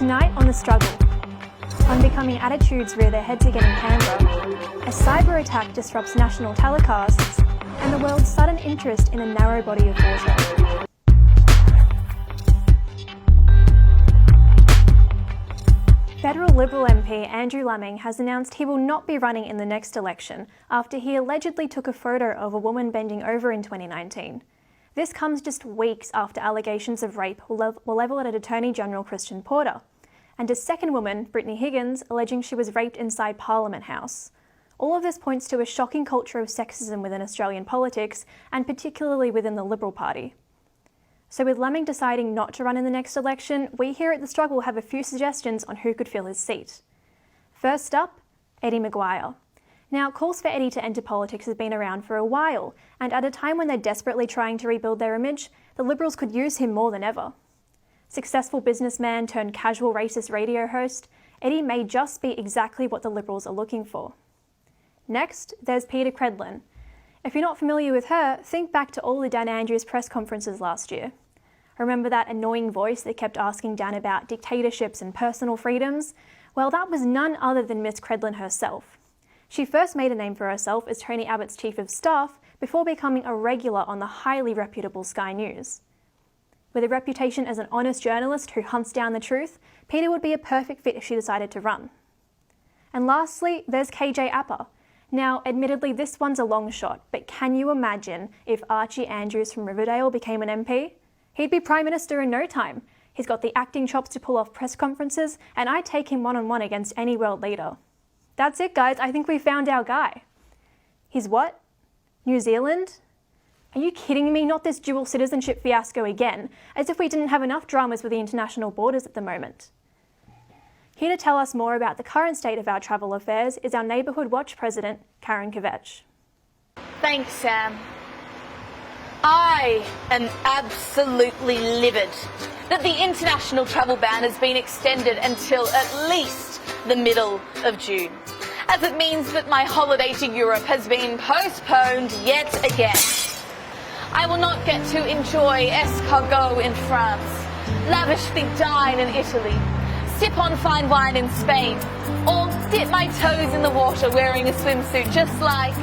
Tonight on The Struggle, unbecoming attitudes rear their heads again in Canberra, a cyber attack disrupts national telecasts, and the world's sudden interest in a narrow body of water. Federal Liberal MP Andrew Laming has announced he will not be running in the next election after he allegedly took a photo of a woman bending over in 2019. This comes just weeks after allegations of rape were levelled at Attorney General Christian Porter, and a second woman, Brittany Higgins, alleging she was raped inside Parliament House. All of this points to a shocking culture of sexism within Australian politics, and particularly within the Liberal Party. So with Laming deciding not to run in the next election, we here at The Struggle have a few suggestions on who could fill his seat. First up, Eddie Maguire. Now, calls for Eddie to enter politics have been around for a while, and at a time when they're desperately trying to rebuild their image, the Liberals could use him more than ever. Successful businessman turned casual racist radio host, Eddie may just be exactly what the Liberals are looking for. Next, there's Peter Credlin. If you're not familiar with her, think back to all the Dan Andrews press conferences last year. Remember that annoying voice that kept asking Dan about dictatorships and personal freedoms? Well, that was none other than Miss Credlin herself. She first made a name for herself as Tony Abbott's Chief of Staff before becoming a regular on the highly reputable Sky News. With a reputation as an honest journalist who hunts down the truth, Peter would be a perfect fit if she decided to run. And lastly, there's kjappa. Now, admittedly, this one's a long shot, but can you imagine if Archie Andrews from Riverdale became an MP? He'd be Prime Minister in no time. He's got the acting chops to pull off press conferences, and I'd take him one-on-one against any world leader. That's it, guys. I think we found our guy. He's what? New Zealand? Are you kidding me? Not this dual citizenship fiasco again, as if we didn't have enough dramas with the international borders at the moment. Here to tell us more about the current state of our travel affairs is our Neighbourhood Watch President, Karen Kvetch. Thanks, Sam. I am absolutely livid that the international travel ban has been extended until at least the middle of June, as it means that my holiday to Europe has been postponed yet again. I will not get to enjoy escargot in France, lavishly dine in Italy, sip on fine wine in Spain, or dip my toes in the water wearing a swimsuit just like,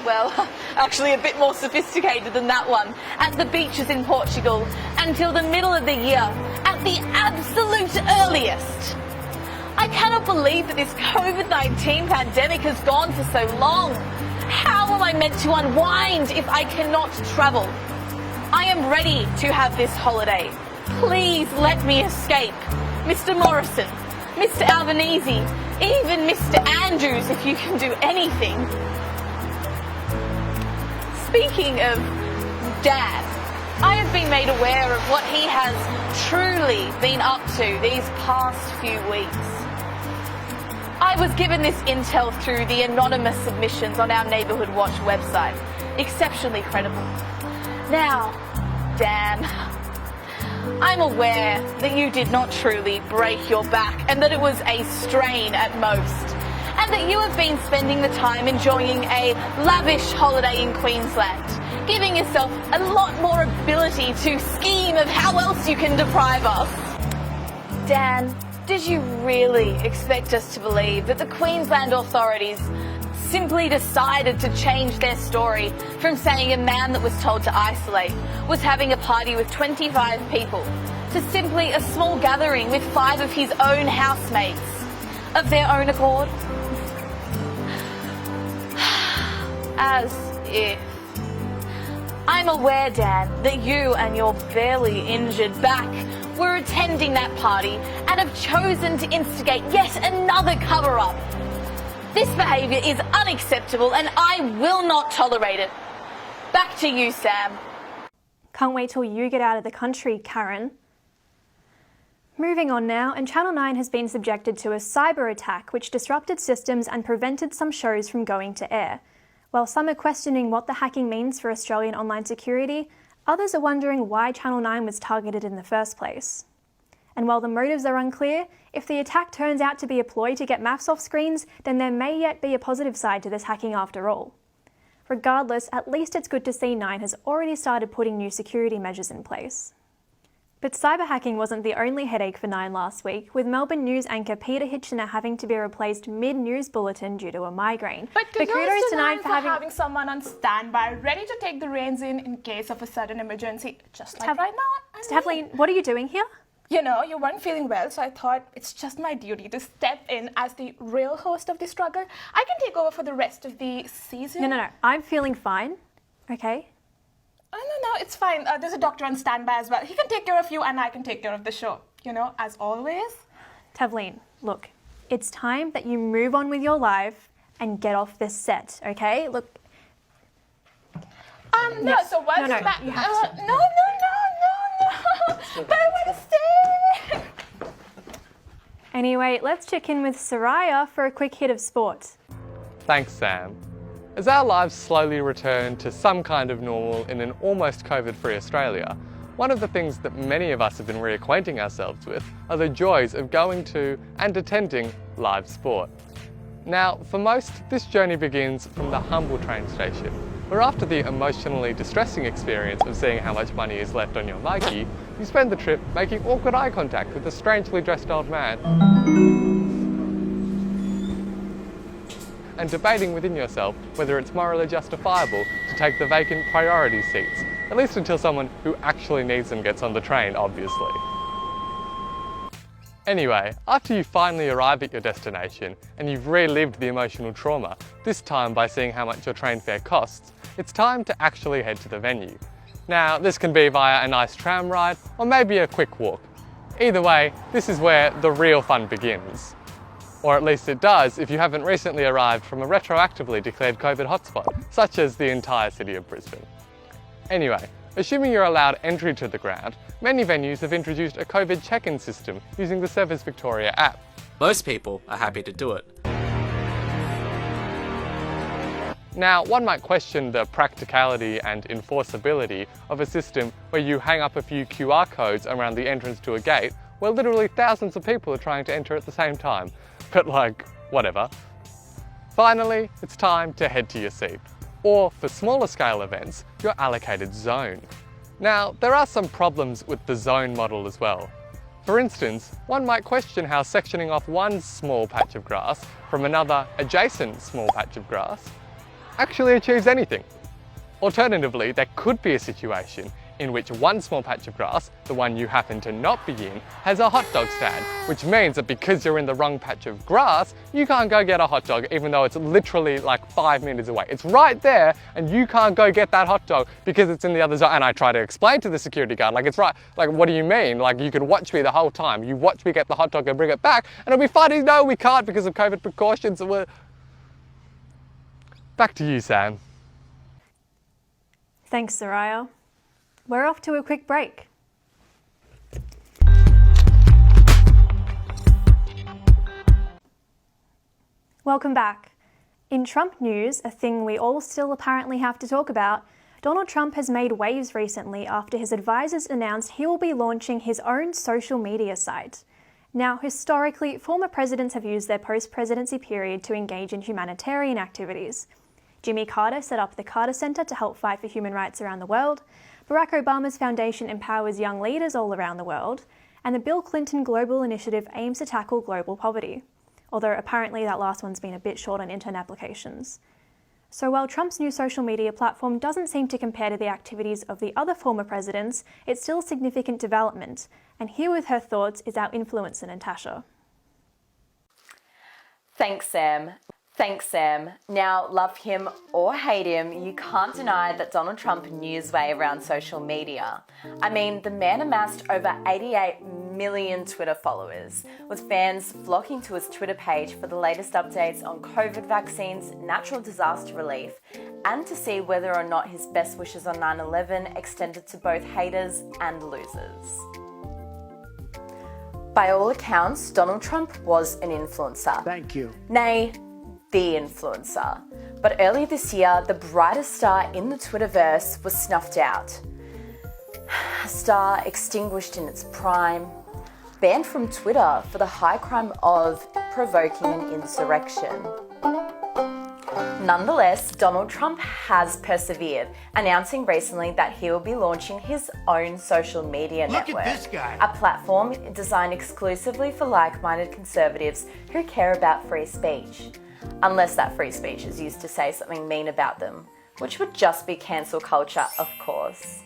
well, actually a bit more sophisticated than that one, at the beaches in Portugal until the middle of the year, at the absolute earliest. I cannot believe that this COVID-19 pandemic has gone for so long. How am I meant to unwind if I cannot travel? I am ready to have this holiday. Please let me escape. Mr. Morrison, Mr. Albanese, even Mr. Andrews, if you can do anything. Speaking of Dad, I have been made aware of what he has truly been up to these past few weeks. I was given this intel through the anonymous submissions on our Neighbourhood Watch website. Exceptionally credible. Now, Dan, I'm aware that you did not truly break your back and that it was a strain at most, and that you have been spending the time enjoying a lavish holiday in Queensland, giving yourself a lot more ability to scheme of how else you can deprive us. Dan, did you really expect us to believe that the Queensland authorities simply decided to change their story from saying a man that was told to isolate was having a party with 25 people to simply a small gathering with 5 of his own housemates of their own accord? As if. I'm aware, Dan, that you and your barely injured back were attending that party and have chosen to instigate yet another cover-up. This behaviour is unacceptable and I will not tolerate it. Back to you, Sam. Can't wait till you get out of the country, Karen. Moving on now, and Channel 9 has been subjected to a cyber attack which disrupted systems and prevented some shows from going to air. While some are questioning what the hacking means for Australian online security, others are wondering why Channel 9 was targeted in the first place. And while the motives are unclear, if the attack turns out to be a ploy to get maths off screens, then there may yet be a positive side to this hacking after all. Regardless, at least it's good to see 9 has already started putting new security measures in place. But cyber hacking wasn't the only headache for Nine last week, with Melbourne News anchor Peter Hitchener having to be replaced mid-news bulletin due to a migraine. But kudos to Nine for having someone on standby, ready to take the reins in case of a sudden emergency, just like right now. Tavleen, what are you doing here? You know, you weren't feeling well, so I thought it's just my duty to step in as the real host of the struggle. I can take over for the rest of the season. No. I'm feeling fine, okay? No, it's fine. There's a doctor on standby as well. He can take care of you and I can take care of the show, you know, as always. Tavleen, look, it's time that you move on with your life and get off this set, okay? Look. No, so what's No, that? you have to. No. But I want to stay. Anyway, let's check in with Soraya for a quick hit of sport. Thanks, Sam. As our lives slowly return to some kind of normal in an almost COVID-free Australia, one of the things that many of us have been reacquainting ourselves with are the joys of going to and attending live sport. Now, for most, this journey begins from the humble train station, where after the emotionally distressing experience of seeing how much money is left on your Mikey, you spend the trip making awkward eye contact with a strangely dressed old man and debating within yourself whether it's morally justifiable to take the vacant priority seats, at least until someone who actually needs them gets on the train, obviously. Anyway, after you finally arrive at your destination and you've relived the emotional trauma, this time by seeing how much your train fare costs, it's time to actually head to the venue. Now, this can be via a nice tram ride or maybe a quick walk. Either way, this is where the real fun begins. Or at least it does if you haven't recently arrived from a retroactively declared COVID hotspot, such as the entire city of Brisbane. Anyway, assuming you're allowed entry to the ground, many venues have introduced a COVID check-in system using the Service Victoria app. Most people are happy to do it. Now, one might question the practicality and enforceability of a system where you hang up a few QR codes around the entrance to a gate where literally thousands of people are trying to enter at the same time. But like, whatever. Finally, it's time to head to your seat. Or for smaller scale events, your allocated zone. Now, there are some problems with the zone model as well. For instance, one might question how sectioning off one small patch of grass from another adjacent small patch of grass actually achieves anything. Alternatively, there could be a situation in which one small patch of grass, the one you happen to not be in, has a hot dog stand, which means that because you're in the wrong patch of grass, you can't go get a hot dog even though it's literally like 5 meters away. It's right there and you can't go get that hot dog because it's in the other zone. And I try to explain to the security guard, like, it's right, like, what do you mean? Like, you could watch me the whole time. You watch me get the hot dog and bring it back and it'll be fine. He's, no, we can't because of COVID precautions. Back to you, Sam. Thanks, Soraya. We're off to a quick break. Welcome back. In Trump news, a thing we all still apparently have to talk about, Donald Trump has made waves recently after his advisors announced he will be launching his own social media site. Now, historically, former presidents have used their post-presidency period to engage in humanitarian activities. Jimmy Carter set up the Carter Center to help fight for human rights around the world. Barack Obama's foundation empowers young leaders all around the world, and the Bill Clinton Global Initiative aims to tackle global poverty, although apparently that last one's been a bit short on internet applications. So while Trump's new social media platform doesn't seem to compare to the activities of the other former presidents, it's still a significant development, and here with her thoughts is our influencer Natasha. Thanks, Sam. Now, love him or hate him, you can't deny that Donald Trump knew his way around social media. I mean, the man amassed over 88 million Twitter followers, with fans flocking to his Twitter page for the latest updates on COVID vaccines, natural disaster relief, and to see whether or not his best wishes on 9/11 extended to both haters and losers. By all accounts, Donald Trump was an influencer. Thank you. Nay, the influencer. But earlier this year, the brightest star in the Twitterverse was snuffed out. A star extinguished in its prime, banned from Twitter for the high crime of provoking an insurrection. Nonetheless, Donald Trump has persevered, announcing recently that he will be launching his own social media network. Look at this guy. A platform designed exclusively for like-minded conservatives who care about free speech. Unless that free speech is used to say something mean about them, which would just be cancel culture, of course.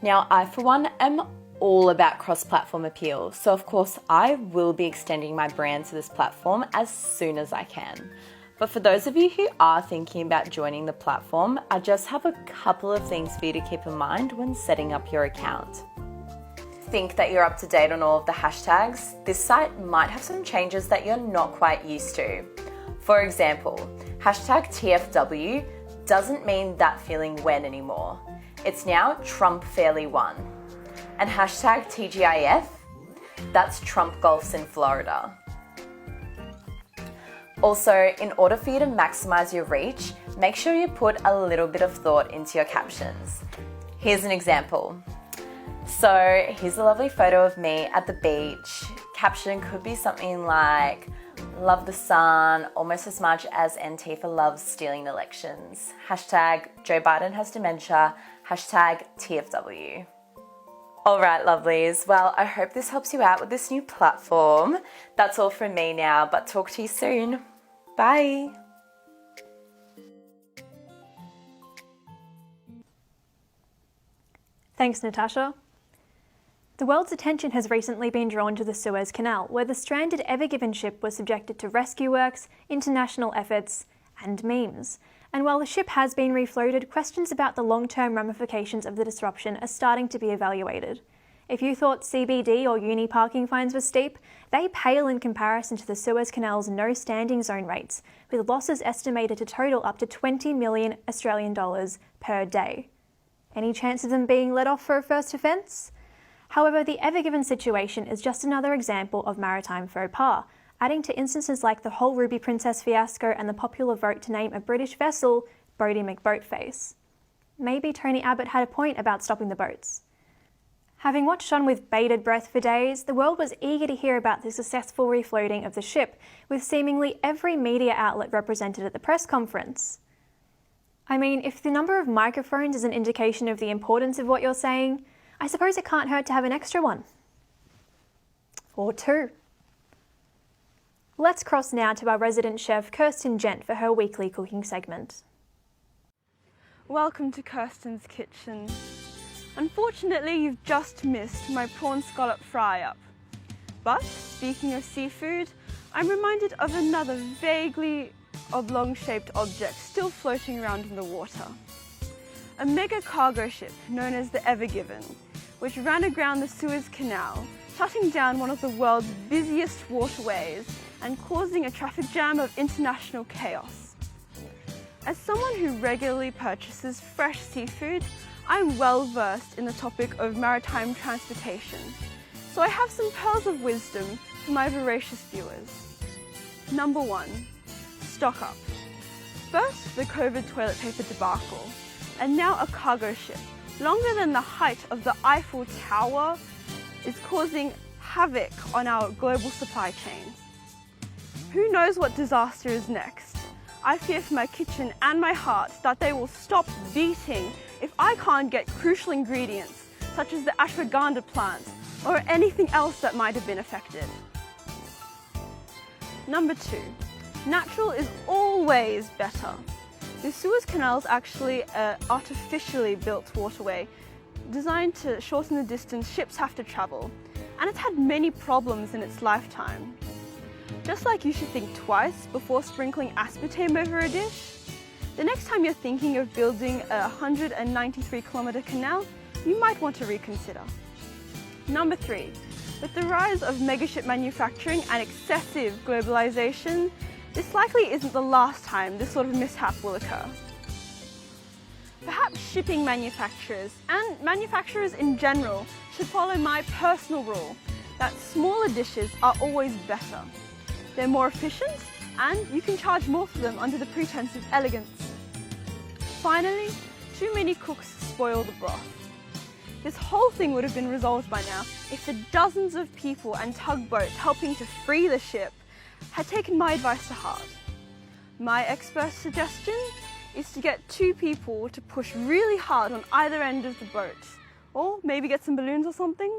Now, I for one am all about cross-platform appeal, so of course I will be extending my brand to this platform as soon as I can. But for those of you who are thinking about joining the platform, I just have a couple of things for you to keep in mind when setting up your account. Think that you're up to date on all of the hashtags? This site might have some changes that you're not quite used to. For example, hashtag TFW doesn't mean that feeling when anymore. It's now Trump fairly won. And hashtag TGIF, that's Trump golfs in Florida. Also, in order for you to maximize your reach, make sure you put a little bit of thought into your captions. Here's an example. So here's a lovely photo of me at the beach. Caption could be something like, love the sun almost as much as Antifa loves stealing elections. Hashtag Joe Biden has dementia. Hashtag TFW. All right, lovelies. Well, I hope this helps you out with this new platform. That's all from me now, but talk to you soon. Bye. Thanks, Natasha. The world's attention has recently been drawn to the Suez Canal, where the stranded Evergiven ship was subjected to rescue works, international efforts, and memes. And while the ship has been refloated, questions about the long-term ramifications of the disruption are starting to be evaluated. If you thought CBD or uni parking fines were steep, they pale in comparison to the Suez Canal's no standing zone rates, with losses estimated to total up to 20 million Australian dollars per day. Any chance of them being let off for a first offence? However, the Evergiven situation is just another example of maritime faux pas, adding to instances like the whole Ruby Princess fiasco and the popular vote to name a British vessel Boaty McBoatface. Maybe Tony Abbott had a point about stopping the boats. Having watched on with bated breath for days, the world was eager to hear about the successful refloating of the ship, with seemingly every media outlet represented at the press conference. I mean, if the number of microphones is an indication of the importance of what you're saying, I suppose it can't hurt to have an extra one. Or two. Let's cross now to our resident chef, Kirsten Gent, for her weekly cooking segment. Welcome to Kirsten's Kitchen. Unfortunately, you've just missed my prawn scallop fry-up. But, speaking of seafood, I'm reminded of another vaguely oblong-shaped object still floating around in the water. A mega cargo ship known as the Evergiven, which ran aground the Suez Canal, shutting down one of the world's busiest waterways and causing a traffic jam of international chaos. As someone who regularly purchases fresh seafood, I'm well versed in the topic of maritime transportation, so I have some pearls of wisdom for my voracious viewers. Number 1, stock up. First, the COVID toilet paper debacle, and now a cargo ship, longer than the height of the Eiffel Tower, is causing havoc on our global supply chains. Who knows what disaster is next? I fear for my kitchen and my heart that they will stop beating if I can't get crucial ingredients such as the ashwagandha plant or anything else that might have been affected. Number 2, natural is always better. The Suez Canal is actually an artificially built waterway designed to shorten the distance ships have to travel, and it's had many problems in its lifetime. Just like you should think twice before sprinkling aspartame over a dish, the next time you're thinking of building a 193-kilometre canal, you might want to reconsider. Number 3, with the rise of megaship manufacturing and excessive globalization, this likely isn't the last time this sort of mishap will occur. Perhaps shipping manufacturers, and manufacturers in general, should follow my personal rule that smaller dishes are always better. They're more efficient, and you can charge more for them under the pretense of elegance. Finally, too many cooks spoil the broth. This whole thing would have been resolved by now if the dozens of people and tugboats helping to free the ship had taken my advice to heart. My expert suggestion is to get 2 people to push really hard on either end of the boat. Or maybe get some balloons or something.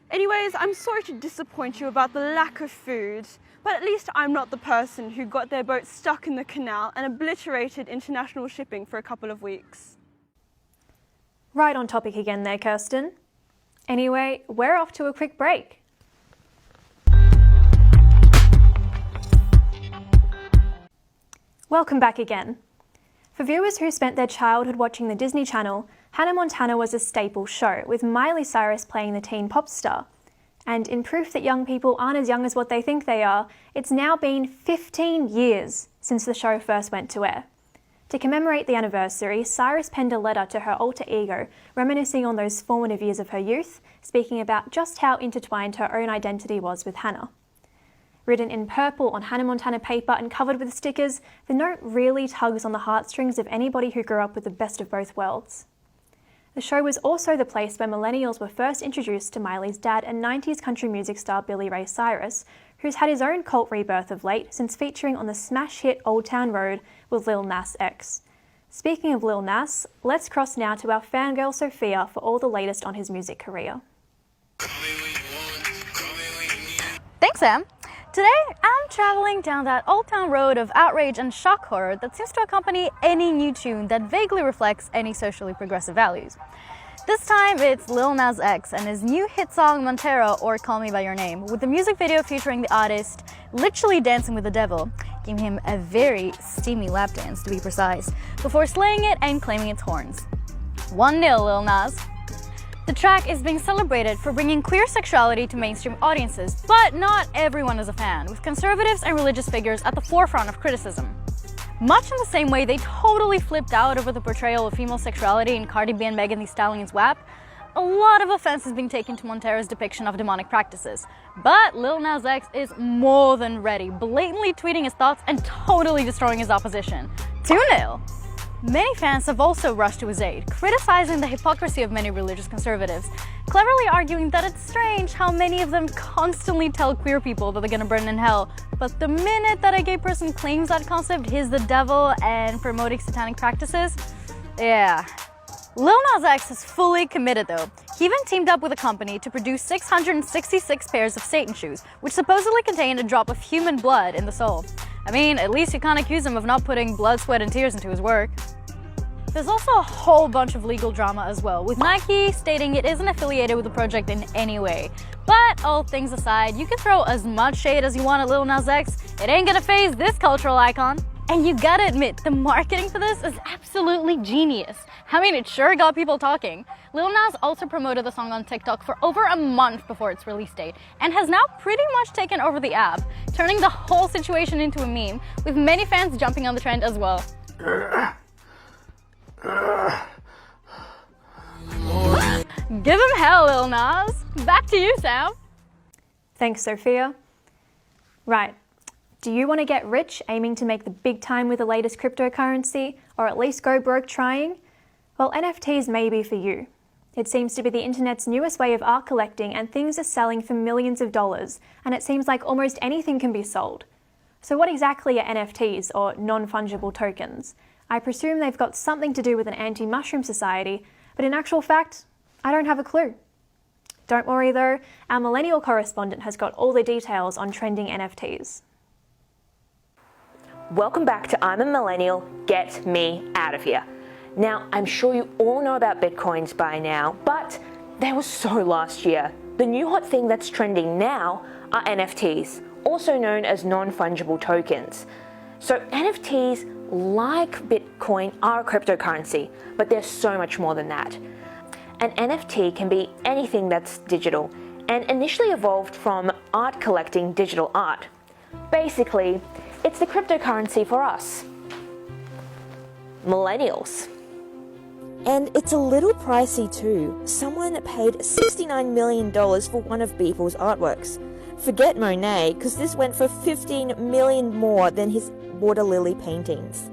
Anyways, I'm sorry to disappoint you about the lack of food, but at least I'm not the person who got their boat stuck in the canal and obliterated international shipping for a couple of weeks. Right on topic again there, Kirsten. Anyway, we're off to a quick break. Welcome back again. For viewers who spent their childhood watching the Disney Channel, Hannah Montana was a staple show, with Miley Cyrus playing the teen pop star. And in proof that young people aren't as young as what they think they are, it's now been 15 years since the show first went to air. To commemorate the anniversary, Cyrus penned a letter to her alter ego, reminiscing on those formative years of her youth, speaking about just how intertwined her own identity was with Hannah. Written in purple on Hannah Montana paper and covered with stickers, the note really tugs on the heartstrings of anybody who grew up with the best of both worlds. The show was also the place where millennials were first introduced to Miley's dad and 90s country music star Billy Ray Cyrus, who's had his own cult rebirth of late since featuring on the smash hit Old Town Road with Lil Nas X. Speaking of Lil Nas, let's cross now to our fangirl Sophia for all the latest on his music career. Thanks, Sam. Today, I'm traveling down that old town road of outrage and shock horror that seems to accompany any new tune that vaguely reflects any socially progressive values. This time, it's Lil Nas X and his new hit song Montero, or Call Me By Your Name, with the music video featuring the artist literally dancing with the devil, giving him a very steamy lap dance to be precise, before slaying it and claiming its horns. 1-0, Lil Nas. The track is being celebrated for bringing queer sexuality to mainstream audiences, but not everyone is a fan, with conservatives and religious figures at the forefront of criticism. Much in the same way they totally flipped out over the portrayal of female sexuality in Cardi B and Megan Thee Stallion's WAP, a lot of offense is being taken to Montero's depiction of demonic practices. But Lil Nas X is more than ready, blatantly tweeting his thoughts and totally destroying his opposition. 2-0. Many fans have also rushed to his aid, criticizing the hypocrisy of many religious conservatives, cleverly arguing that it's strange how many of them constantly tell queer people that they're gonna burn in hell, but the minute that a gay person claims that concept, he's the devil and promoting satanic practices, yeah. Lil Nas X is fully committed though. He even teamed up with a company to produce 666 pairs of Satan shoes, which supposedly contain a drop of human blood in the sole. I mean, at least you can't accuse him of not putting blood, sweat, and tears into his work. There's also a whole bunch of legal drama as well, with Nike stating it isn't affiliated with the project in any way. But all things aside, you can throw as much shade as you want at Lil Nas X, it ain't gonna faze this cultural icon. And you gotta admit, the marketing for this is absolutely genius. I mean, it sure got people talking. Lil Nas also promoted the song on TikTok for over a month before its release date, and has now pretty much taken over the app, turning the whole situation into a meme, with many fans jumping on the trend as well. Give him hell, Lil Nas. Back to you, Sam. Thanks, Sophia. Right. Do you want to get rich aiming to make the big time with the latest cryptocurrency, or at least go broke trying? Well, NFTs may be for you. It seems to be the internet's newest way of art collecting, and things are selling for millions of dollars, and it seems like almost anything can be sold. So what exactly are NFTs, or non-fungible tokens? I presume they've got something to do with an anti-mushroom society, but in actual fact, I don't have a clue. Don't worry though, our millennial correspondent has got all the details on trending NFTs. Welcome back to I'm a Millennial, Get Me Out of Here. Now, I'm sure you all know about Bitcoins by now, but they were so last year. The new hot thing that's trending now are NFTs, also known as non-fungible tokens. So NFTs, like Bitcoin, are a cryptocurrency, but they're so much more than that. An NFT can be anything that's digital, and initially evolved from art collecting digital art. Basically, it's the cryptocurrency for us, millennials. And it's a little pricey too. Someone paid $69 million for one of Beeple's artworks. Forget Monet, because this went for $15 million more than his water lily paintings.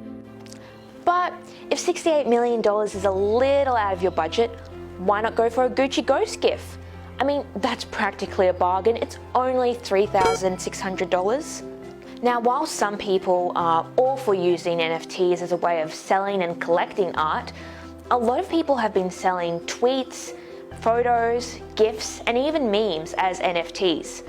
But if $68 million is a little out of your budget, why not go for a Gucci Ghost GIF? I mean, that's practically a bargain. It's only $3,600. Now, while some people are all for using NFTs as a way of selling and collecting art, a lot of people have been selling tweets, photos, GIFs, and even memes as NFTs.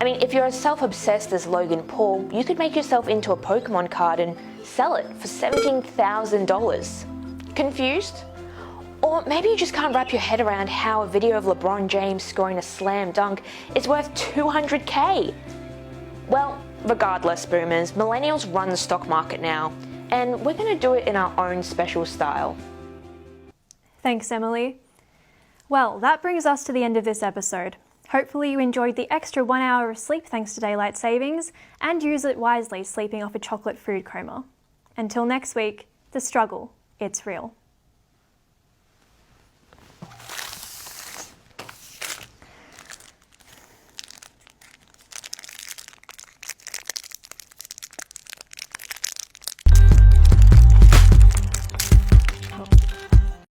I mean, if you're as self-obsessed as Logan Paul, you could make yourself into a Pokemon card and sell it for $17,000. Confused? Or maybe you just can't wrap your head around how a video of LeBron James scoring a slam dunk is worth $200K. Well, regardless, boomers, millennials run the stock market now, and we're going to do it in our own special style. Thanks, Emily. Well, that brings us to the end of this episode. Hopefully you enjoyed the extra 1 hour of sleep thanks to daylight savings, and use it wisely sleeping off a chocolate food coma. Until next week, the struggle, it's real.